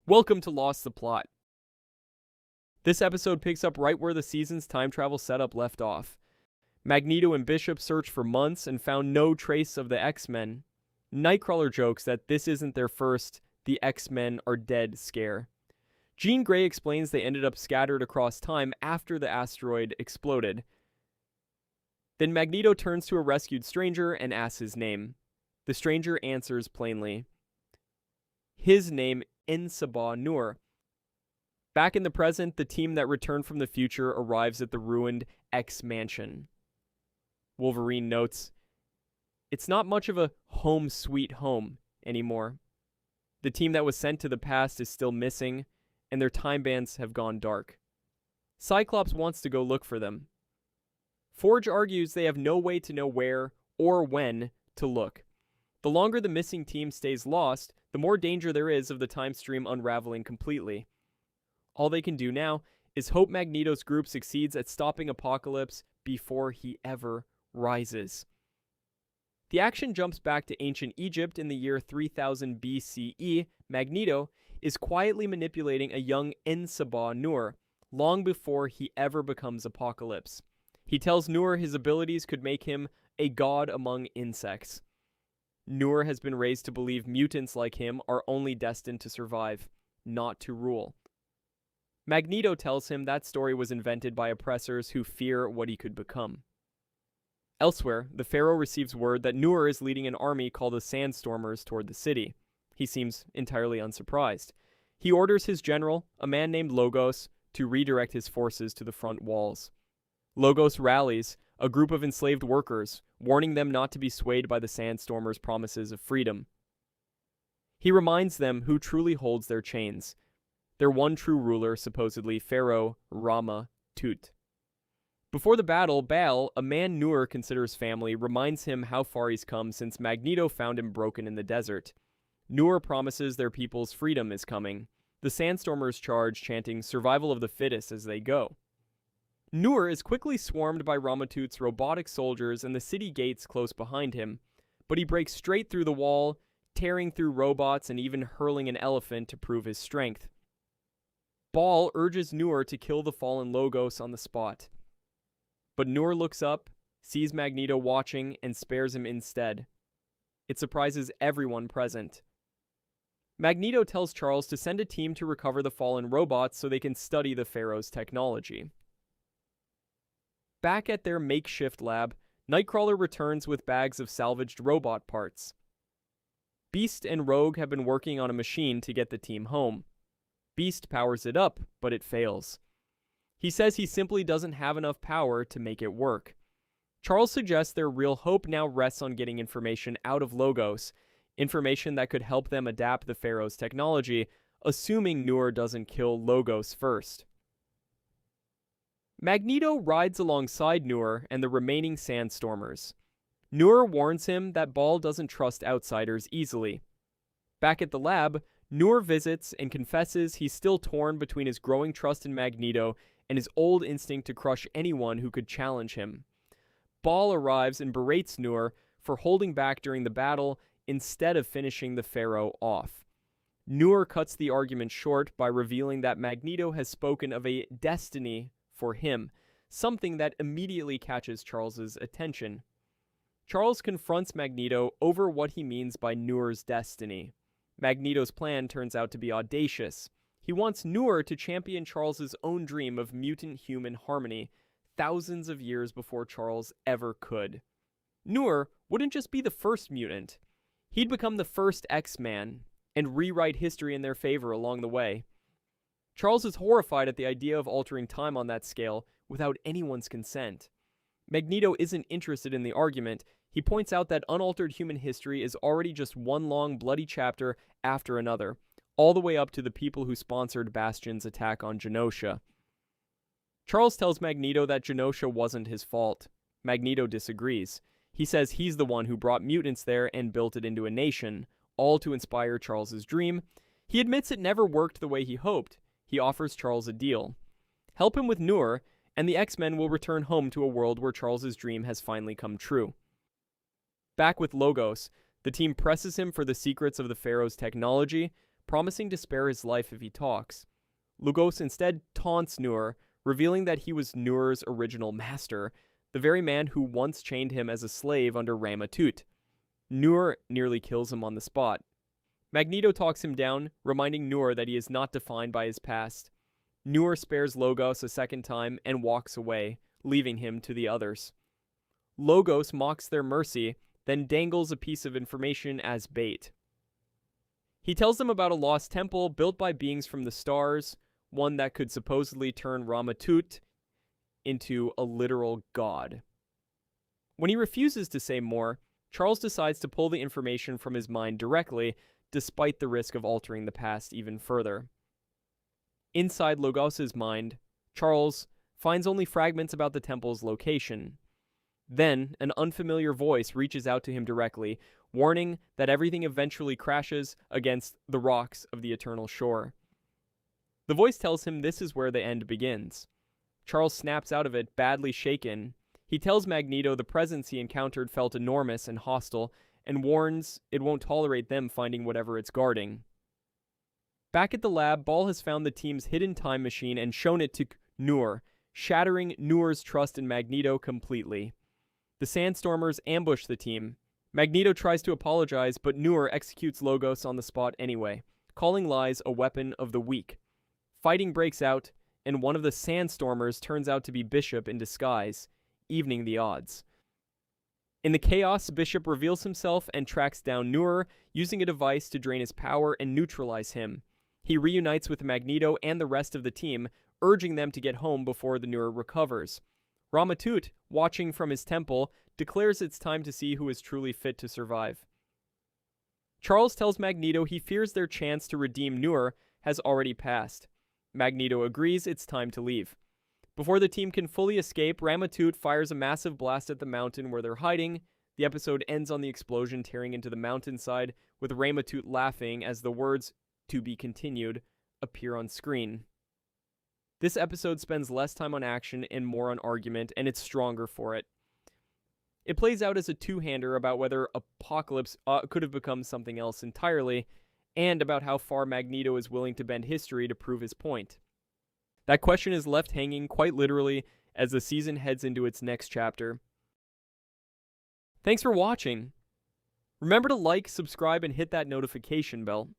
Welcome to Lost the Plot. This episode picks up right where the season's time travel setup left off. Magneto and Bishop searched for months and found no trace of the X-Men. Nightcrawler jokes that this isn't their first "the X-Men are dead" scare. Jean Grey explains they ended up scattered across time after the asteroid exploded. Then Magneto turns to a rescued stranger and asks his name. The stranger answers plainly. His name, En Sabah Nur. Back in the present, the team that returned from the future arrives at the ruined X-Mansion. Wolverine notes, "It's not much of a home sweet home anymore. The team that was sent to the past is still missing, and their time bands have gone dark. Cyclops wants to go look for them. Forge argues they have no way to know where or when to look. The longer the missing team stays lost, the more danger there is of the time stream unraveling completely. All they can do now is hope Magneto's group succeeds at stopping Apocalypse before he ever rises." The action jumps back to ancient Egypt in the year 3000 BCE. Magneto is quietly manipulating a young En Sabah Nur, long before he ever becomes Apocalypse. He tells Nur his abilities could make him a god among insects. Nur has been raised to believe mutants like him are only destined to survive, not to rule. Magneto tells him that story was invented by oppressors who fear what he could become. Elsewhere, the Pharaoh receives word that Nur is leading an army called the Sandstormers toward the city. He seems entirely unsurprised. He orders his general, a man named Logos, to redirect his forces to the front walls. Logos rallies a group of enslaved workers, warning them not to be swayed by the Sandstormers' promises of freedom. He reminds them who truly holds their chains. Their one true ruler, supposedly Pharaoh Rama-Tut. Before the battle, Baal, a man Nur considers family, reminds him how far he's come since Magneto found him broken in the desert. Nur promises their people's freedom is coming. The Sandstormers charge, chanting "survival of the fittest" as they go. Nur is quickly swarmed by Rama-Tut's robotic soldiers and the city gates close behind him, but he breaks straight through the wall, tearing through robots and even hurling an elephant to prove his strength. Baal urges Nur to kill the fallen Logos on the spot. But Nur looks up, sees Magneto watching, and spares him instead. It surprises everyone present. Magneto tells Charles to send a team to recover the fallen robots so they can study the Pharaoh's technology. Back at their makeshift lab, Nightcrawler returns with bags of salvaged robot parts. Beast and Rogue have been working on a machine to get the team home. Beast powers it up, but it fails. He says he simply doesn't have enough power to make it work. Charles suggests their real hope now rests on getting information out of Logos, information that could help them adapt the Pharaoh's technology, assuming Nur doesn't kill Logos first. Magneto rides alongside Nur and the remaining Sandstormers. Nur warns him that Baal doesn't trust outsiders easily. Back at the lab, Nur visits and confesses he's still torn between his growing trust in Magneto and his old instinct to crush anyone who could challenge him. Baal arrives and berates Nur for holding back during the battle instead of finishing the Pharaoh off. Nur cuts the argument short by revealing that Magneto has spoken of a destiny for him, something that immediately catches Charles's attention. Charles confronts Magneto over what he means by Nur's destiny. Magneto's plan turns out to be audacious. He wants Nur to champion Charles's own dream of mutant-human harmony, thousands of years before Charles ever could. Nur wouldn't just be the first mutant. He'd become the first X-Man, and rewrite history in their favor along the way. Charles is horrified at the idea of altering time on that scale without anyone's consent. Magneto isn't interested in the argument. He points out that unaltered human history is already just one long bloody chapter after another, all the way up to the people who sponsored Bastion's attack on Genosha. Charles tells Magneto that Genosha wasn't his fault. Magneto disagrees. He says he's the one who brought mutants there and built it into a nation, all to inspire Charles's dream. He admits it never worked the way he hoped. He offers Charles a deal. Help him with Nur, and the X-Men will return home to a world where Charles's dream has finally come true. Back with Logos, the team presses him for the secrets of the Pharaoh's technology, promising to spare his life if he talks. Logos instead taunts Nur, revealing that he was Nur's original master, the very man who once chained him as a slave under Rama-Tut. Nur nearly kills him on the spot. Magneto talks him down, reminding Nur that he is not defined by his past. Nur spares Logos a second time and walks away, leaving him to the others. Logos mocks their mercy, then dangles a piece of information as bait. He tells them about a lost temple built by beings from the stars, one that could supposedly turn Rama-Tut into a literal god. When he refuses to say more, Charles decides to pull the information from his mind directly, despite the risk of altering the past even further. Inside Logos's mind, Charles finds only fragments about the temple's location. Then, an unfamiliar voice reaches out to him directly, warning that everything eventually crashes against the rocks of the eternal shore. The voice tells him this is where the end begins. Charles snaps out of it, badly shaken. He tells Magneto the presence he encountered felt enormous and hostile, and warns it won't tolerate them finding whatever it's guarding. Back at the lab, Baal has found the team's hidden time machine and shown it to Nur, shattering Nur's trust in Magneto completely. The Sandstormers ambush the team. Magneto tries to apologize, but Nur executes Logos on the spot anyway, calling lies a weapon of the weak. Fighting breaks out, and one of the Sandstormers turns out to be Bishop in disguise, evening the odds. In the chaos, Bishop reveals himself and tracks down Nur, using a device to drain his power and neutralize him. He reunites with Magneto and the rest of the team, urging them to get home before the Nur recovers. Rama-Tut, watching from his temple, declares it's time to see who is truly fit to survive. Charles tells Magneto he fears their chance to redeem Nur has already passed. Magneto agrees it's time to leave. Before the team can fully escape, Rama-Tut fires a massive blast at the mountain where they're hiding. The episode ends on the explosion tearing into the mountainside, with Rama-Tut laughing as the words, "to be continued," appear on screen. This episode spends less time on action and more on argument, and it's stronger for it. It plays out as a two-hander about whether Apocalypse could have become something else entirely, and about how far Magneto is willing to bend history to prove his point. That question is left hanging quite literally as the season heads into its next chapter. Thanks for watching. Remember to like, subscribe, and hit that notification bell.